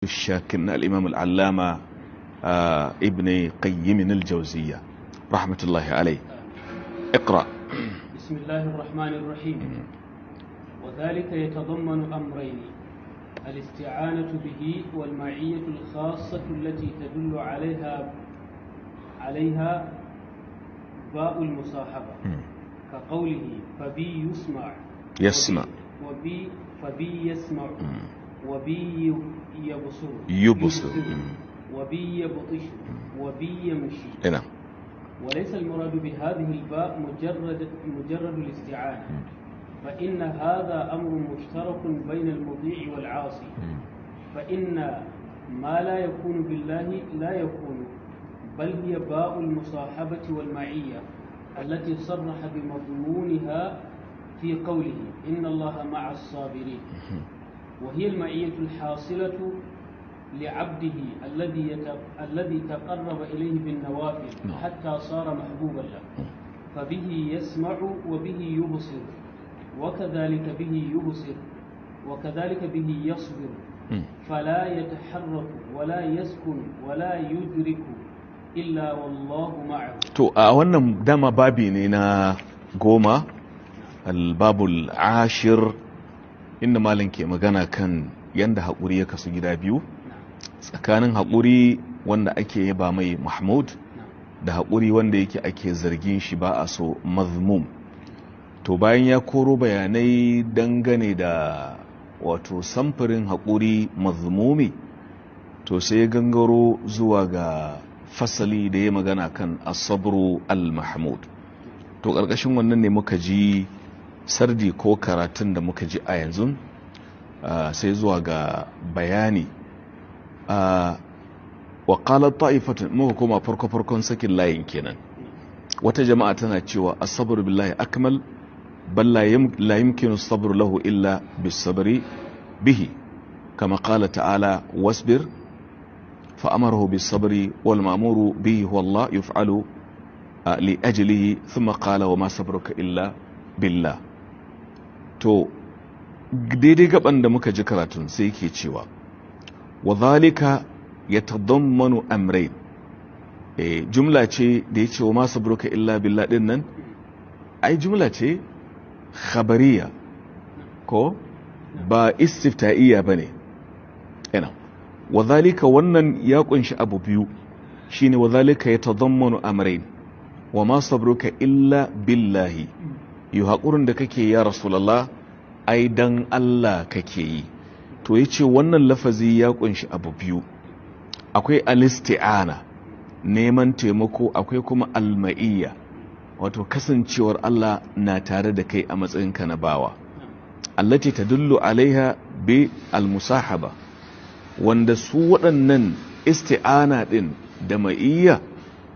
الشاكر الإمام العلامة ابن قيم الجوزية رحمة الله عليه. اقرأ. بسم الله الرحمن الرحيم. وذلك يتضمن أمرين: الاستعانة به والمعية الخاصة التي تدل عليها باء المصاحبة، كقوله فبي يسمع فبي يسمع وبي يبصر وبي يبطش وبي يمشي. نعم. وليس المراد بهذه الباء مجرد الاستعانة، فإن هذا أمر مشترك بين المطيع والعاصي، فإن ما لا يكون بالله لا يكون، بل هي باء المصاحبة والمعية التي صرح بمضمونها في قوله إن الله مع الصابرين، وهي المعية الحاصلة لعبده الذي تقرب إليه بالنوافل حتى صار محبوبا له، فبه يسمع وبه يبصر، وكذلك به يبصر، وكذلك به يصبر، فلا يتحرك ولا يسكن ولا يدرك إلا والله معه. to a wannan dama babi ne na goma, albabul ashir, inda malam ke magana kan yanda haƙuri ya kasu gida biyu, tsakanin haƙuri wanda ake yaba mai mahmud da haƙuri wanda yake ake zargin shi ba a so mazmum. To bayan ya koro bayanai dangane da wato samfurin haƙuri mazmumi, to sai ya gangaro zuwa ga fasali da ya magana kan asabru al-mahmud. To ƙarƙashin wannan ne muka ji sardi ko karatun da muka ji a yanzu, sai zuwa ga bayani. Wa qalat ta'ifatun, muka koma farko-farkon sakin layin kenan. Wata jama'a tana cewa as-sabru billahi akmal, bal la yumkinu as-sabru lahu illa bis-sabri bihi, kama qala ta'ala wasbir fa amarahu bis-sabri wal ma'muru bihi huwa Allah yuf'alu li ajlihi thumma qala wa ma sabruka illa billah. To daidai gaban da muka ji karatun sai yake cewa wa zalika yatadammanu amrayn, jumla ce da yace wa ma sabruka illa billah din nan, ai jumla ce khabariya ko ba istiftaiya bane. ina wa zalika wannan ya kunshi abu biyu, shine wa zalika yatadammanu amrayn, wa ma sabruka illa billahi, yi haƙurin da kake ya rasulallah ai dan Allah kake yi. To yace wannan lafazi ya kunshi abu biyu, akwai alisti'ana neman taimako, akwai kuma alma'iyya wato kasancewar Allah na tare da kai a matsayinka na bawa, allati tadullu alaiha bi almusahaba, wanda su waɗannan isti'ana din da ma'iyya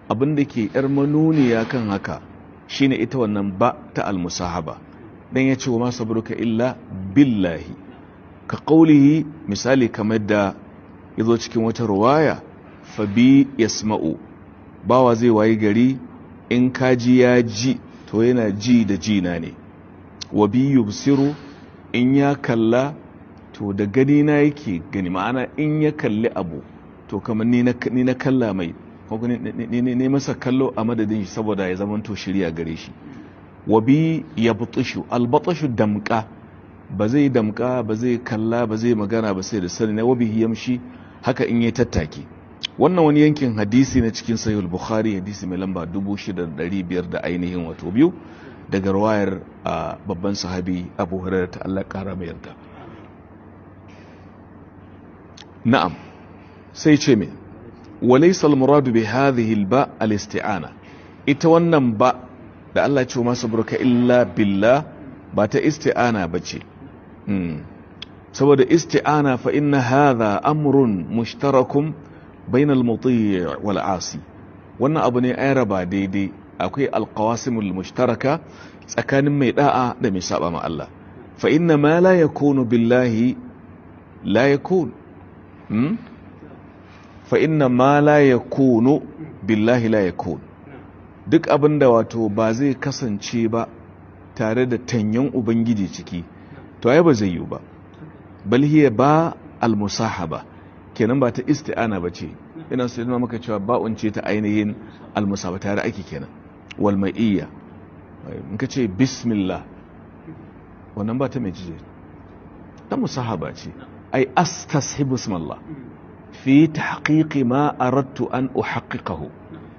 abinda ke yar manuniya kan haka shine ita wannan ba ta almusahaba. Dan yace wa ma sabruka illa billahi, ka qaulihi, misali kamar da yazo cikin wata ruwaya fa bi yasma'u, bawa zai wayi gari in kaji ya ji to yana ji da jina ne, wa bi yubsiru, in ya kalla to da gani na yake gani, ma'ana in ya kalli abu to kamar ni na kalla mai, ne masa kallo a madadin shi saboda ya zama to shirya gare shi. wa bi yabtashu, albatashu damka, ba zai damka ba zai kalla ba zai magana ba sai da sani na. wa bihi yamshi, haka in yi tattaki. Wannan wani yankin hadisi na cikin sahih al-bukhari, hadisi mai lamba 6500 da ainihin wato biyu, daga riwayar babban sahabi Abu Hurairah ta Allah kara mai yarda. Na'am, sai ce me walaysa al-muradu bi hadhihi al-ba al-isti'ana, ita wannan ba da Allah ce masa burka illa billah ba ta isti'ana bace. Saboda isti'ana fa inna hadha amrun mushtarakun bainal muti' wal 'asi, wannan abu ne ai raba daidai, akwai alqawasimul mushtaraka tsakanin mai da'a da mai saba ma Allah. Fa inna ma la yakunu billahi la yakun, fa inna ma la yakunu billahi la yakun, duk abinda wato ba zai kasance ba tare da tanyan ubangiji ciki to ai ba zai yi ba. bal hiya ba al musahaba, kenan ba ta isti'ana ba ce, ina su yana maka cewa ba'un ce ta ainihin almusaba tare ake kenan wal ma'iyya. In ka ce bismillah wannan ba ta mai ce ta musahaba ce, ai astashibu ismallah fi tahqiqi ma aradtu an uhaqqiqahu,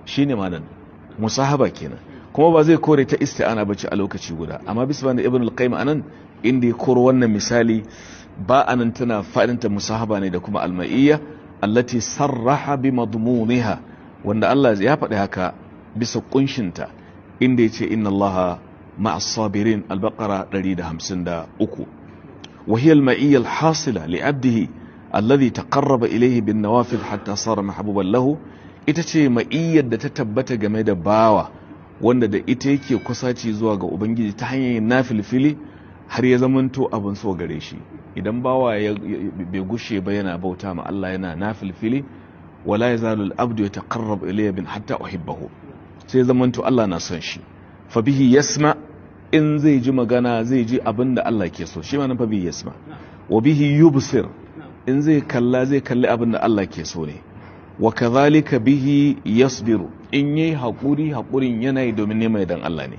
shine manan musahaba kenan. kuma ba zai kore ta isti'ana bace a lokaci guda, amma bisban da ibn al-qayyim anan inda ya koro wannan misali ba anan tana fa'idanta musahaba ne da kuma al-ma'iyya allati sarraha bi madmuniha, wanda Allah ya faɗi haka bisa kunshinta inda yace inna Allaha ma'as sabirin, al-baqara 153. wa hiya al-ma'iyya al-hasila li 'abdihi alladhi taqarraba ilayhi bin nawafil hatta sara mahbuban lahu, ita ce ma'iyyar da ta tabbata game da bawa wanda da ita yake kusaci zuwa ga ubangiji ta hanyar nafilfili har ya zamanto abin so gare shi. idan bawa bai gushe ba yana bauta ma Allah yana nafilfili, wala yazalu al-abdu yataqarrab ilayya bin hatta uhibbahu, sai zamanto Allah na son shi. fa bihi yasma, in zai ji magana zai ji abin da Allah ke so, shi ma nan fa bihi yasma. wa bihi yubsir, in zai kalla zai kalli abin da Allah ke so ne. wa kadhalika bihi yasbiru, in yi haƙuri haƙurin yanayi domin neman dan Allah ne.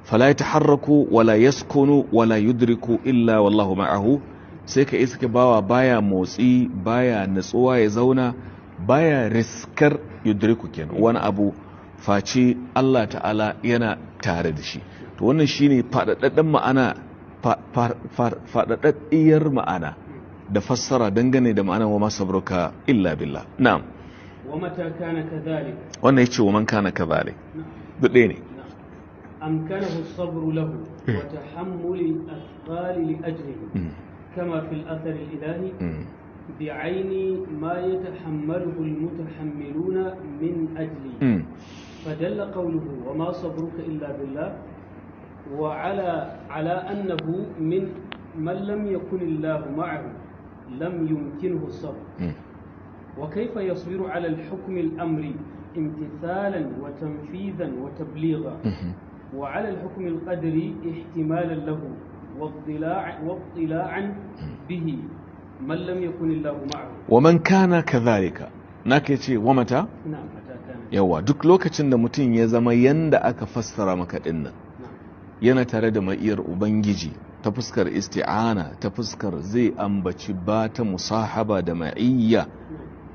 fala yataharraku wala yaskunu wala yudriku illa wallahu ma'ahu, sai ka iska bawa baya motsi baya natsuwa ya zauna baya riskar yudriku kenan wani abu face Allah ta'ala yana tare da shi. to wannan shine fadadadden ma'ana, fadadaddiyar ma'ana da fassara dangane da ma'anar wa masabruka illa billah. na'am. ومتى كان كذلك wannan yace wa man kana kadhalik duk ɗaya ne. أمكنه الصبر له وتحمل الأثقال لأجله كما في الأثر الإلهي بعين ما يتحمله المتحملون من أجله. فدل قوله وما صبرك إلا بالله على أنه من لم يكن الله معه لم يمكنه الصبر. وكيف يصبر على الحكم الأمري امتثالا وتنفيذا وتبليغا، وعلى الحكم القدري احتمالا له واطلاعا به من لم يكن الله معه. ومن كان كذلك نكتي ومتى؟ نعم متى كان. yawa duk lokacin da mutum ya zama yanda aka fassara maka dinnan yana tare da ma'iyar ubangiji ta fuskar isti'ana, ta fuskar zai ambaci ba ta musahaba da ma'iyya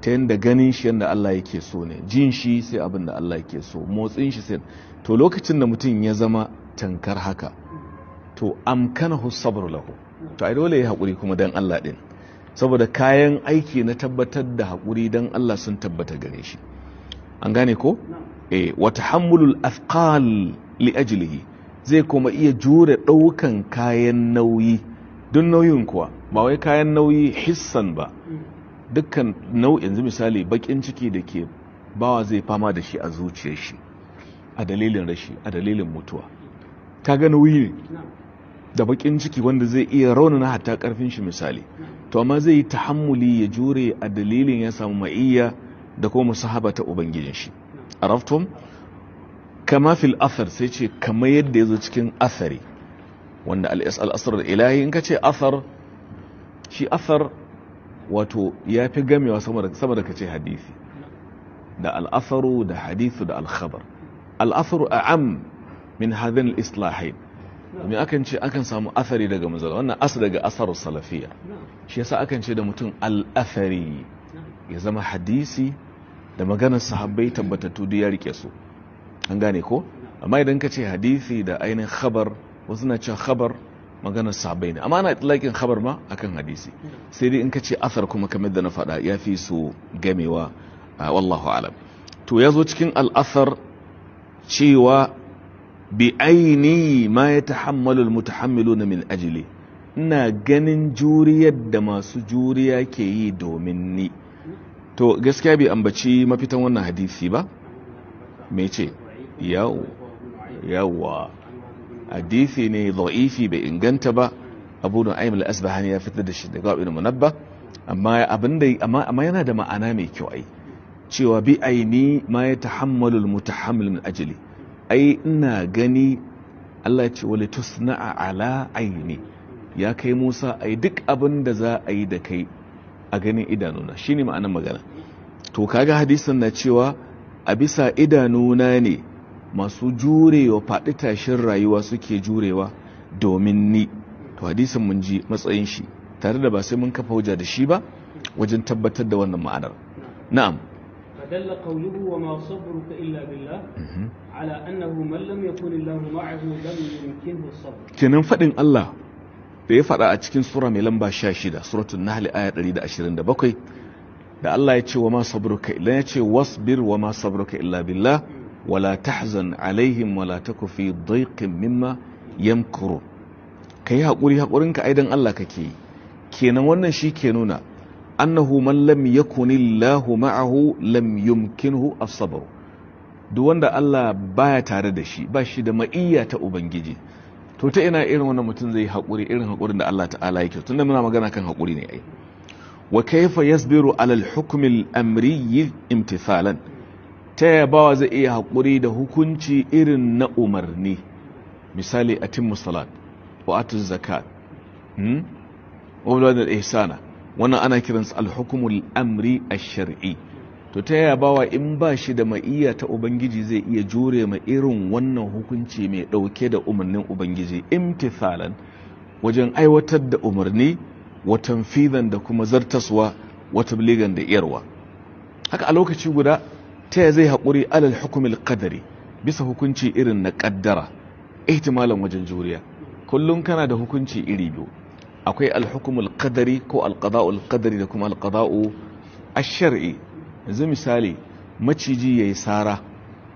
ta yanda ganin shi yanda Allah yake so ne, jin shi sai abin da Allah yake so, motsin shi sai. to lokacin da mutum ya zama tankar haka to amkanahu sabr lahu, to ai dole ya haƙuri kuma dan Allah din, saboda kayan aiki na tabbatar da haƙuri dan Allah sun tabbata gare shi. an gane ko? wa tahammulul athqal li ajlihi, zai kuma iya jure ɗaukan kayan nauyi, don nauyin kuwa ba wai kayan nauyi hissan ba, dukkan nau'in, yanzu misali bakin ciki da ke bawa zai fama da shi a zuciyar shi a dalilin rashi, a dalilin mutuwa, ta ga nauyi ne da bakin ciki wanda zai iya raunana hatta karfin shi misali. to amma zai yi tahammuli ya jure a dalilin ya samu ma'iyya da kuma musahaba ta ubangijin shi. araftum kama fil athar, sai ce kamar yadda ya zo cikin athari wanda al-asr ilahi. in ka ce athar, shi athar wato ya fi gamewa sama da ka ce hadisi, da al-atharu da hadithu da al-khabar. al-atharu a'am min hadhin al-islahain, domin akan ce akan samu athari daga manzala, wannan daga asaru salafiya, shi yasa akan ce da mutum al-athari, ya zama hadisi da maganar sahabbai tabbatattu da ya rike su. an gane ko? amma idan ka ce hadisi da ainihin khabar, wasu na cewa khabar maganar sahabbai ne, amma ana itlaƙin khabar ma akan hadisi, sai dai in ka ce athar kuma kamar da na faɗa ya fi su gamewa. wallahu alam. to ya zo cikin al-athar cewa bi aini ma yatahammalu al-mutahammiluna min ajli, ina ganin juriyar da masu juriya ke yi domin ni. to gaskiya bai ambaci mafitan wannan hadisi ba, me ce? yawa hadisi ne dha'ifi, bai inganta ba. Abu Nu'aym al-Asbahani ya fitar da shi daga Ibn Munabbah, amma yana da ma'ana mai kyau ai, cewa bi aini ma yatahammalu al-mutahammil min ajli, ai ina gani Allah ya ce wali tusna'a ala aini, ya kai Musa ai duk abin da za a yi da kai a ganin idanuna shine ma'anar magana. To kaga hadisin na cewa a bisa idanuna ne masu jurewa faɗi tashin rayuwa suke jurewa domin ni. To hadisin mun ji matsayin shi tare da ba sai mun kafa hujja da shi ba wajen tabbatar da wannan ma'anar. Na'am. فدل قوله وما صبرك إلا بالله على أنه من لم يكن الله معه لم يمكنه الصبر. kenan faɗin Allah da ya faɗa a cikin sura mai lamba 16 suratul nahl aya 127 da Allah ya ce wa ma sabruka illa, ya ce wasbir wa ma sabruka illa billah wala tahzan alaihim wala taku fi dayqin mimma yamkuru. Kai haƙurinka aidan Allah kake. Kenan wannan shi ke nuna annahu man lam yakunillahu ma'ahu lam yumkinhu as-sabr. Duk wanda Allah baya tare da shi, ba shi da ma'iyya ta ubangiji, to ta ina irin wannan mutum zai haƙuri irin haƙurin da Allah ta'ala yake? Tunda muna magana kan haƙuri ne ai. Wa kayfa yasbiru ala al-hukm al-amri imtithalan. Ta yaya bawa zai iya haƙuri da hukunci irin na umarni? Misali atimmu salat wa atu zakat wa bil ihsana, wannan ana kiransa al-hukm al-amri ash-shar'i. To ta yaya bawa in ba shi da ma'iyya ta ubangiji zai iya jure ma irin wannan hukunci mai dauke da umarnin ubangiji imtithalan wajen aiwatar da umarni wa tanfidan da kuma zartaswa wa tabligan da iyarwa. Haka a lokaci guda ta yaya zai haƙuri alal hukumil qadari bisa hukunci irin na ƙaddara ihtimalan wajen juriya. Kullum kana da hukunci iri biyu, akwai alhukumul qadari ko alqada'ul qadari da kuma alqada'u ash-shar'i. Yanzu misali maciji yayi sara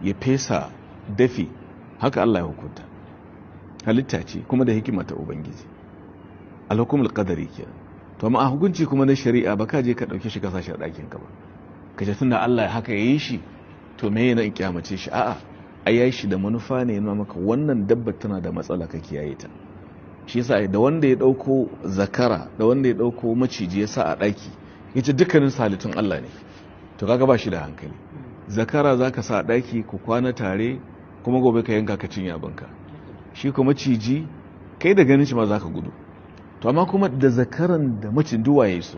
ya fesa dafi, haka Allah ya hukunta, halitta ce kuma da hikima ta ubangiji, alhukumul qadari kenan. To amma a hukunci kuma na shari'a ba ka je ka dauke shi ka sashi a ɗakin ka ba, kace tunda Allah haka yayi shi to me yana in kiyamace shi? A'a, ai yayi shi da manufa ne, yana maka wannan dabba tana da matsala ka kiyaye ta. Shi yasa da wanda ya dauko zakara da wanda ya dauko maciji ya sa a daki, yace dukkanin salitun Allah ne. To kaga ba shi da hankali. Zakara zaka sa a daki ku kwana tare kuma gobe ka yanka ka cinye abinka. Shi kuma maciji kai da ganin shi ma zaka gudu. To amma kuma da zakaran da macin duwaye su,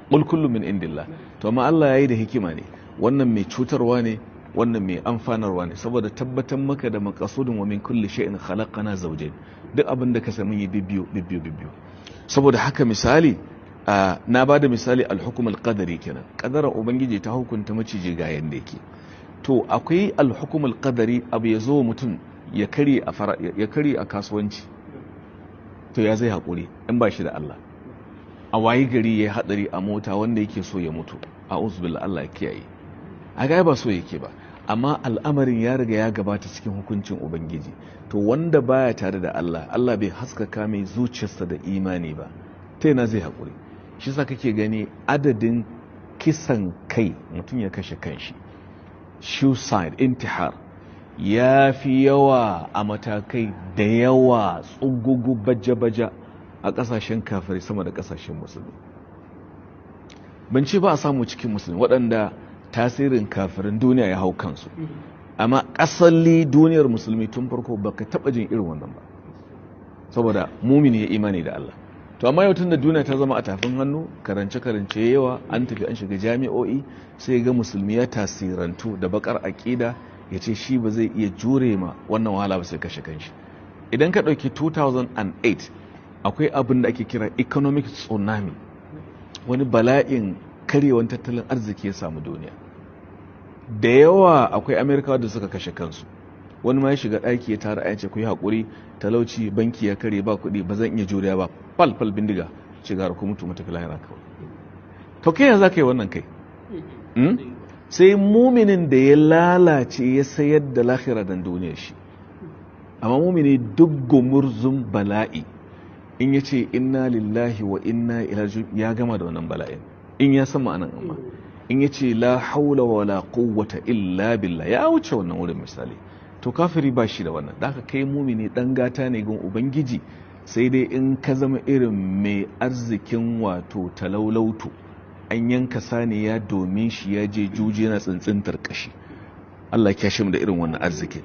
qul kullu min indillah. To amma Allah yayi da hikima ne, wannan mai cutarwa ne, wannan mai amfanarwa ne, saboda tabbatar maka da maqasudun wa min kulli shay'in khalaqana zawjayn. Duk abin da ka sami yi bibbiyu. Saboda haka misali na bada misali al-hukm al-qadari kenan. Qadarar ubangiji ta hukunta maciji ga yanda yake. To akwai al-hukm al-qadari, abu yazo mutum ya kare a kasuwanci. To ya zai haƙuri in ba shi da Allah? A wayi gari ya haɗari a mota wanda yake so ya mutu, a uzbillah, Allah ya kiyaye. A ga ba so yake ba, amma al'amarin ya riga ya gabata cikin hukuncin ubangiji. To wanda baya tare da Allah, Allah bai haskaka mai zuciyarsa da imani ba, ta yana zai haƙuri? Shi sa kake gani adadin kisan kai, mutum ya kashe kanshi, suicide, intihar, ya fi yawa a matakai da yawa, tsugugu baja-baja a ƙasashen kafirai sama da ƙasashen musulmi. Ban ce ba a samu cikin musulmi waɗanda tasirin kafirin duniya ya hau kansu, amma asali duniyar musulmi tun farko baka taɓa jin irin wannan ba, saboda mumini ya imani da Allah. To amma yau tun da duniya ta zama a tafin hannu, karance-karance yawa, an tafi an shiga jami'o'i, sai ga musulmi ya tasirantu da bakar aƙida, ya ce shi ba zai iya jure ma wannan wahala ba sai kashe kanshi. Idan ka ɗauki 2008 akwai abin da ake kira economic tsunami, wani bala'in karyewan tattalin arziki ya samu duniya. Da yawa akwai Amerikawa da suka kashe kansu. Wani ma ya shiga ɗaki ya tara ya ce ku yi haƙuri, talauci, banki ya kare, ba kuɗi, ba zan iya juriya ba, fal bindiga, ce gara ku mutu matafi lahira kawai. To kai ya za ka yi wannan kai? Sai muminin da ya lalace ya sayar da lahira dan duniyar shi. Amma mumini duk gumurzun bala'i, in ya ce inna lillahi wa inna ilaihi raji'un, ya gama da wannan bala'in, in ya san ma'anan. Amma in ya ce la haula wa la quwwata illa billah, ya wuce wannan wurin misali. To kafiri ba shi da wannan. Da aka kai mumini dan gata ne gun ubangiji, sai dai in ka zama irin mai arzikin wato talaulautu, an yanka saniya domin shi ya je juji yana tsintsintar kashi. Allah ya kashe mu da irin wannan arziki.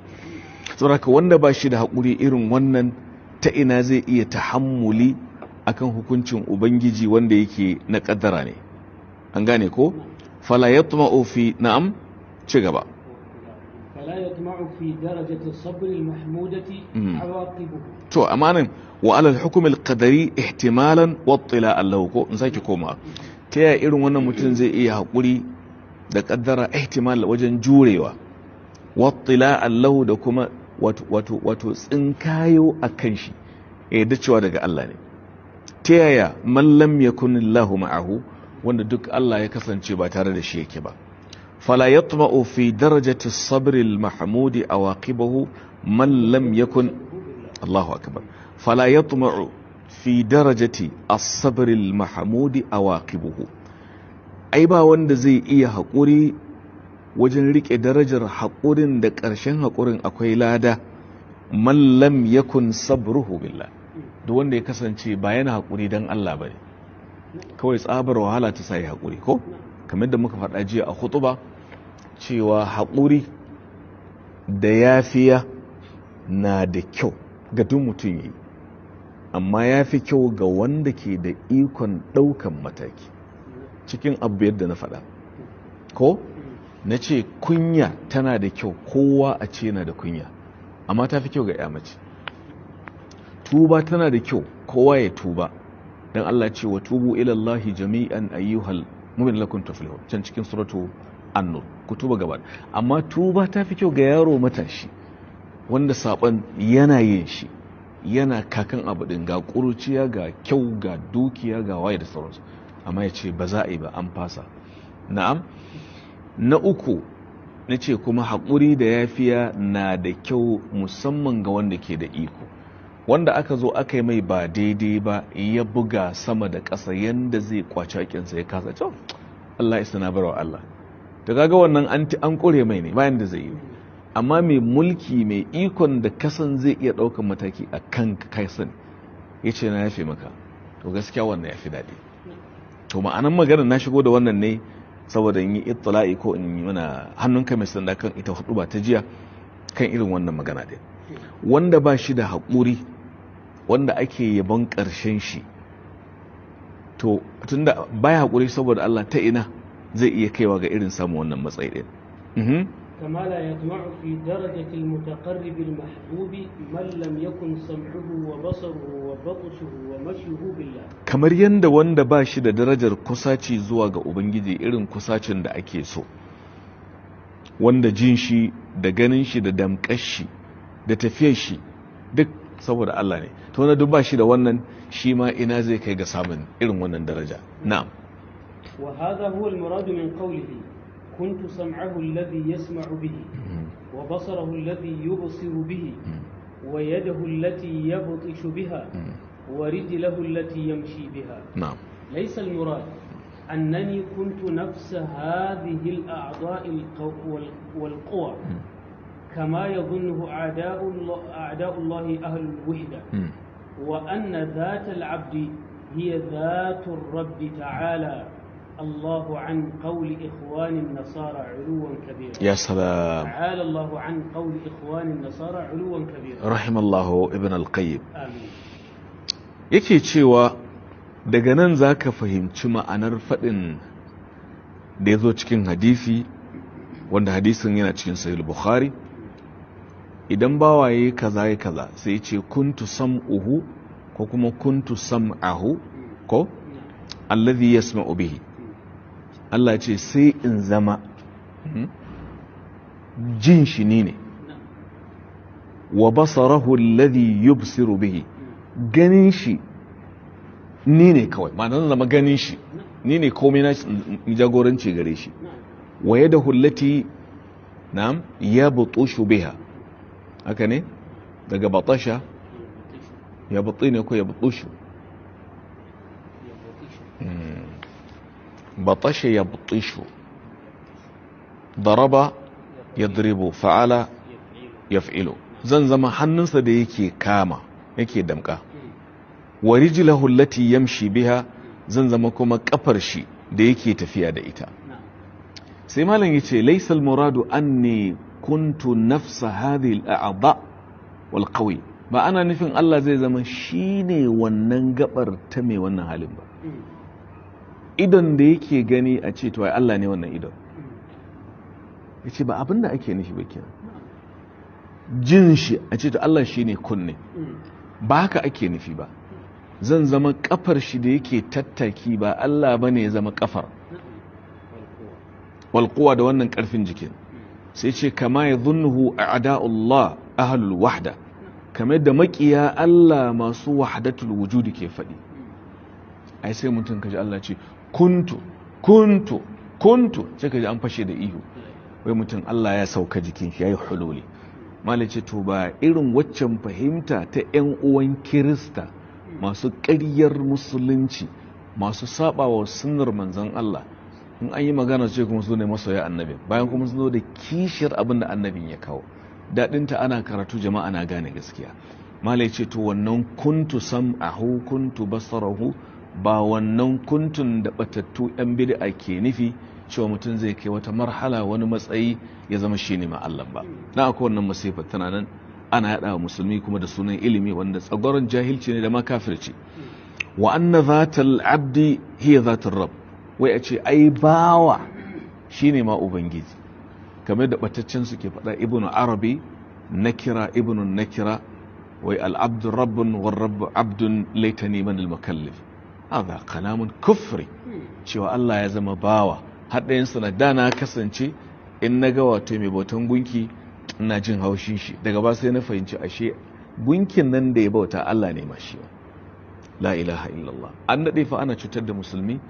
Saboda wanda ba shi da haƙuri irin wannan, ta ina zai iya tahammuli akan hukuncin ubangiji wanda yake na kaddara ne? an gane ko fala yatma'u fi na'am ci gaba فلا يطمع في درجة الصبر المحمودة عواقبه to amanin wa alal hukm al qadari ihtimalan wa ittila'an lahu ko in saki koma ta ya irin wannan mutum zai iya hakuri da kaddara ihtimal wajen jurewa wa ittila'an lahu da kuma wato tsinkayo akan shi da cewa daga Allah ne ta yaya man lam yakun Allahu ma'ahu wanda duk Allah ya kasance ba tare da shi yake ba فلا يطمع في درجة الصبر المحمود عواقبه من لم يكن الله أكبر فلا يطمع في درجة الصبر المحمود عواقبه أي با wanda zai iya haƙuri wajen rike darajar haƙurin da ƙarshen haƙurin akwai lada man lam yakun sabruhu billah duk wanda ya kasance ba yana haƙuri dan Allah bane kawai tsabar wahala ta sai haƙuri ko kamar da muka faɗa jiya a khutuba cewa haƙuri da yafiya na da kyau ga duk mutum yi amma ya fi kyau ga wanda ke da ikon ɗaukan mataki cikin abu yadda na faɗa ko na ce kunya tana da kyau kowa a ce na da kunya amma ta fi kyau ga ya mace tuba tana da kyau kowa ya tuba don Allah ce wa tubu ilallahi jami'an ayyuhal mu'min lakum tuflihun can cikin suratu an-nur ku tuba gaba amma tuba ta fi kyau ga yaro matashi wanda saban yana yin shi yana kakan abu din ga kuruciya ga kyau ga dukiya ga waye da sauransu amma ya ce ba za a yi ba an fasa na'am na uku na ce kuma haƙuri da yafiya na da kyau musamman ga wanda ke da iko wanda aka zo aka yi mai ba daidai ba ya buga sama da ƙasa yanda zai kwaci haƙinsa ya kasa cewa Allah isa na barawa Allah da kaga wannan an ƙure mai ne bayan da zai yi amma mai mulki mai ikon da kasan zai iya ɗaukan mataki a kan kaisan ya ce na yafe maka to gaskiya wannan ya fi daɗi to ma'anan maganar na shigo da wannan ne saboda in yi ittila'i ko in yi mana hannunka mai sanda kan ita hudu ba ta jiya kan irin wannan magana ɗin wanda ba shi da haƙuri wanda ake yabon ƙarshen shi to tunda baya haƙuri saboda Allah ta ina zai iya kaiwa ga irin samun wannan matsayi ɗin كما لا يطمع في درجة المتقرب المحبوب من لم يكن سمعه وبصره وبطشه ومشيه بالله kamar yanda wanda ba shi da darajar kusaci zuwa ga ubangiji irin kusacin da ake so wanda jin shi da ganin shi da damƙar shi da tafiyar shi duk saboda Allah ne to na duk ba shi da wannan shi ma ina zai kai ga samun irin wannan daraja na'am wa hadha huwa al-murad min qawlihi kuntu sam'ahu alladhi yasma'u bihi wa basarahu alladhi yubsiru bihi wa yadahu allati yabtishu biha wa rijluhu allati yamshi biha na'am laysa al-murad أنني كنت نفس هذه الأعضاء والقوى كما يظنه أعداء الله أهل الوحدة وأن ذات العبد هي ذات الرب تعالى الله عن قول إخوان النصارى علوا كبيرا يا سلام تعالى الله عن قول إخوان النصارى علوا كبيرا رحم الله ابن القيم آمين yake cewa daga nan za ka fahimci ma'anar faɗin da ya zo cikin hadisi wanda hadisin yana cikin sahih bukhari idan bawaye kaza ya kaza sai ya ce kuntu sam'uhu ko kuma kuntu sam'ahu ko alladhi yasma'u bihi Allah ya ce sai in zama jin shi ne wa basarahu alladhi yubsiru bihi ganin shi ni ne kawai ma'ana zama ganin shi ni ne komai na jagoranci gare shi waye da hullati na'am ya butushu biha haka ne daga batasha ya buti ne ko ya butushu batasha ya butushu daraba yadribu fa'ala yaf'ilu zan zama hannunsa da yake kama yake damka wa rijlahu allati yamshi biha zan zama kuma kafar shi da yake tafiya da ita sai malam yace laysa al-muradu anni kuntu nafsa hadhihi al-a'dha wal qawi ba ana nufin Allah zai zama shine wannan gabar ta mai wannan halin ba idon da yake gani a ce to ai Allah ne wannan idon, ya ce ba abin da ake nufi ba kenan. Jin shi a ce to Allah shi ne kunne, ba haka ake nufi ba. Zan zama kafar shi da yake tattaki ba Allah ba ne ya zama kafar, walƙuwa da wannan ƙarfin jikin. Sai ce kama ya zunnuhu a ada'ullah ahalul wahda, kamar da maƙiya Allah masu wahdatul wujudi ke faɗi. Ai sai mutum kaji Allah ce kuntu kuntu kuntu, sai kaji an fashe da ihu, wai mutum Allah ya sauka jikin shi, ya yi hululi. Malice to ba irin waccan fahimta ta 'yan uwan Kirista masu ƙaryar musulunci, masu saɓawa sunnar manzon Allah, in an yi magana ce kuma su ne masoya annabi, bayan kuma sun zo da kishiyar abin da annabin ya kawo. Daɗinta ana karatu, jama'a na gane gaskiya. Malai ce to wannan kuntu sam'ahu kuntu basarahu, ba wannan kuntun da batattu yan bid'a ke nufi cewa mutum zai kai wata marhala wani matsayi ya zama shine ma Allah ba. Na akwai wannan masifar tana nan ana yada wa musulmi kuma da sunan ilimi wanda tsagoron jahilci ne da ma kafirci. Wa anna zatal abdi hiya zatul rabb, wai a ce ai bawa shine ma ubangiji, kamar da bataccen su ke faɗa. Ibnu Arabi nakira ibnu nakira, wai al-abdu rabbun war rabbu abdun laitani man al-mukallif. Hadha kalamun kufri, cewa Allah ya zama bawa. Haɗayen sana da na kasance in na ga wato mai bautan gunki ina jin haushin shi, daga ba sai na fahimci ashe gunkin nan da ya bauta Allah ne ma shi. La ilaha illallah. An daɗe fa ana cutar da musulmi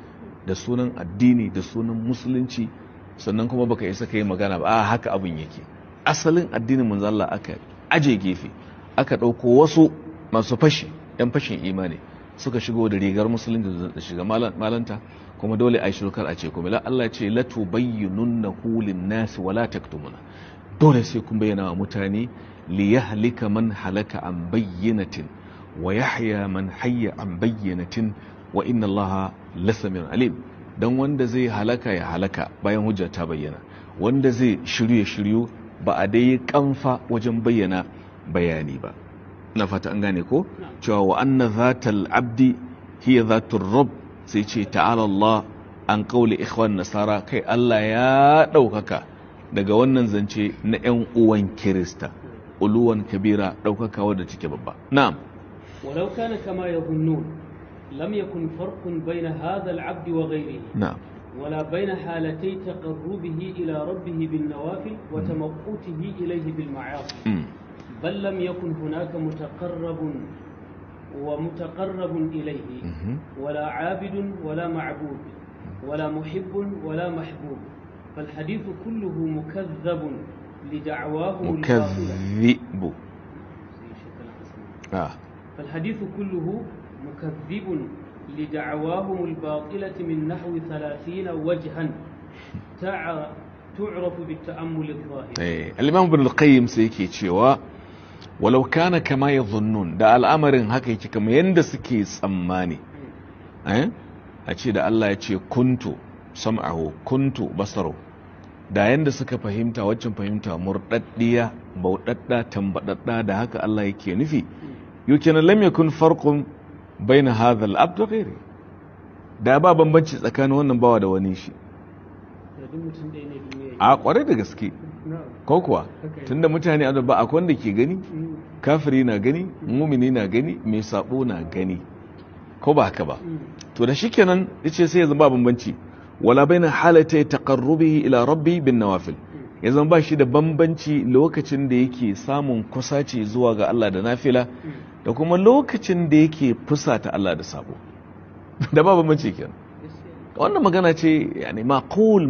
da sunan addini da sunan musulunci, sannan kuma baka isa kai magana ba. A haka abin yake. Asalin addinin manzo Allah aka aje gefe, aka ɗauko wasu masu fashi, yan fashin imani, suka shigo da rigar musulunci da shiga malanta, kuma dole a yi shirkar a ce kuma Allah ce la tubayyinunnahu lin-nas wa la taktumuna, dole sai kun bayyana wa mutane li yahlika man halaka an bayyinatin wa yahya man hayya an bayyinatin wa inna Allaha lasamiyun alim. Dan wanda zai halaka ya halaka bayan hujja ta bayyana, wanda zai shirye shiryu ba a dai kamfa wajen bayyana bayani ba. Na fata an gane ko cewa wa anna zatal abdi hiya zatur rabb, sai ce ta'ala Allah an qauli ikhwan nasara, kai Allah ya daukaka daga wannan zance na ƴan uwan Kirista, uluwan kabira, daukaka wadda take babba. Na'am. walau kana kama yadhunnun lam yakun farqun bayna hadha al-'abd wa ghayrihi. Na'am. ولا بين حالتي تقربه إلى ربه بالنوافل وتمقته إليه بالمعاصي. بل لم يكن هناك متقرب إليه ولا عابد ولا معبود ولا محب ولا محبوب، فالحديث كله مكذب لدعواهم مكذب. فالحديث كله مكذب لدعواهم الباطلة من نحو 30 وجها تعرف بالتأمل الظاهر. الإمام ابن القيم سيكي cewa walau kana kama yadhunnun, da al'amarin haka yake kamar yanda suke tsammani, a ce da Allah ya ce kuntu sam'ahu kuntu basaru, da yanda suka fahimta waccan fahimta murdaddiya bauɗaɗɗa tambaɗaɗɗa da haka Allah yake nufi, yukin lam yakun farqun baina hadha al-abd wa ghairi, da ba bambanci tsakanin wannan bawa da wani shi. A kware da gaske ko kuwa tunda mutane a ba akwai wanda ke gani, kafiri na gani, mumini na gani, mai sabo na gani, ko ba haka ba. To da shikenan yace sai yanzu ba bambanci, wala baina halatay taqarrubihi ila rabbi bin nawafil, yanzu ba shi da bambanci lokacin da yake samun kusaci zuwa ga Allah da nafila, da kuma lokacin da yake fusata Allah da sabo, da ba bambanci kenan. wannan magana ce yani maqul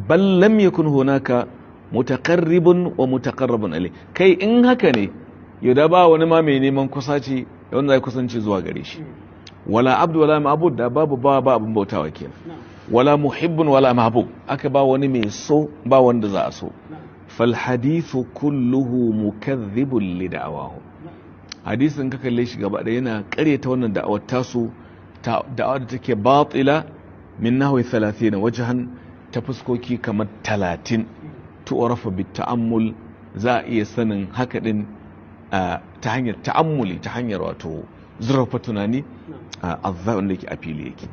bal lam yakun hunaka mutaqarribun wa mutaqarrabun alai, kai in haka ne yau da ba wani ma mai neman kusaci wanda zai kusanci zuwa gare shi, wala abdu wala ma'bud, da babu ba abun bautawa kenan, wala muhibbun wala mahbub, aka ba wani mai so ba wanda za a so. fal hadithu kulluhu mukaththibun li da'awahu, hadisin ka kalle shi gaba da yana karyata wannan da'awar tasu, da'awar da take batila min nahwi 30 wajhan, ta fuskoki kamar 30, tu'rafu bit ta'ammul, za a iya sanin haka din ta hanyar ta'ammuli, ta hanyar wato zurfa tunani, azza wanda yake a fili yake.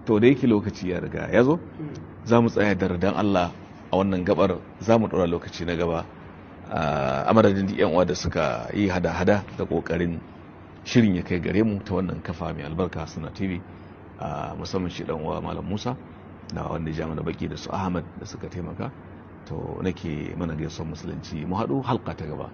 to da yake lokaci ya riga ya zo za mu tsaya da yardan Allah a wannan gabar, za mu ɗora lokaci na gaba a madadin yan uwa da suka yi hada-hada da ƙoƙarin shirin ya kai gare mu ta wannan kafa mai albarka Sunna TV, musamman shi dan uwa Malam Musa da wanda ya da baki da su Ahmad da suka taimaka. To nake mana gaisuwar musulunci, mu haɗu halka ta gaba.